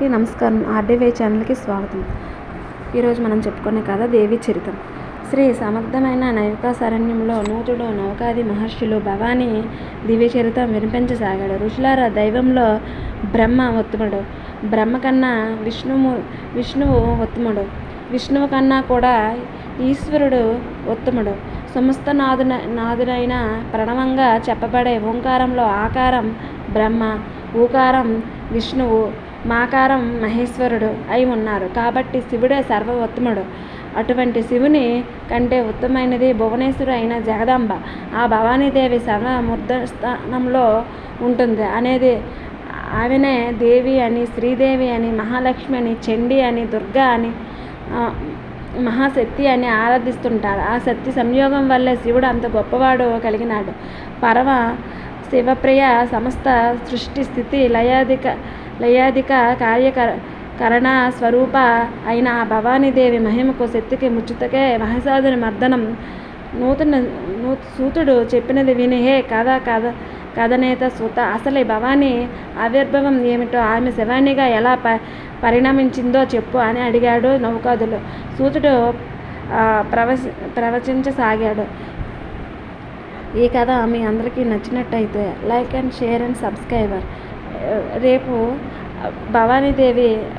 నమస్కారం. ఆర్డీవై ఛానల్కి స్వాగతం. ఈరోజు మనం చెప్పుకునే కథ దేవి చరితం. శ్రీ సమర్థమైన నౌకాశరణ్యంలో నూతుడు నౌకాది మహర్షులు భవానీ దివ్య చరితం వినిపించసాగాడు. ఋషులారా, దైవంలో బ్రహ్మ ఉత్తముడు. బ్రహ్మ కన్నా విష్ణువు ఉత్తముడు. విష్ణువు కన్నా కూడా ఈశ్వరుడు ఉత్తముడు. సమస్త నాదుడైన ప్రణవంగా చెప్పబడే ఓంకారంలో ఆకారం బ్రహ్మ, ఊకారం విష్ణువు, మాకారం మహేశ్వరుడు అయి ఉన్నారు. కాబట్టి శివుడే సర్వోత్తముడు. అటువంటి శివుని కంటే ఉత్తమైనది భువనేశ్వరు అయిన జగదాంబ. ఆ భవానీదేవి సర్వమూర్ధస్థానంలో ఉంటుంది అనేది ఆమెనే దేవి అని, శ్రీదేవి అని, మహాలక్ష్మి అని, చండి అని, దుర్గా అని, మహాశక్తి అని ఆరాధిస్తుంటారు. ఆ శక్తి సంయోగం వల్లే శివుడు అంత గొప్పవాడు కలిగినాడు. పరమ శివప్రియ సమస్త సృష్టి స్థితి లయాధిక కార్యకరణ స్వరూప అయిన ఆ భవానీదేవి మహిమకు శక్తికి ముచ్చుతకే మహిషాసుని మర్దనం సూతుడు చెప్పినది విని, హే కథనేత సూత, అసలు భవానీ ఆవిర్భావం ఏమిటో, ఆమె శివానిగా ఎలా పరిణమించిందో చెప్పు అని అడిగాడు నౌకాదులు. సూతుడు ప్రవచించసాగాడు. ఈ కథ మీ అందరికీ నచ్చినట్టయితే like and share and subscriber. రేపు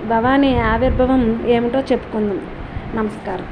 భవానీ ఆవిర్భావం ఏమిటో చెప్పుకుందాం. నమస్కారం.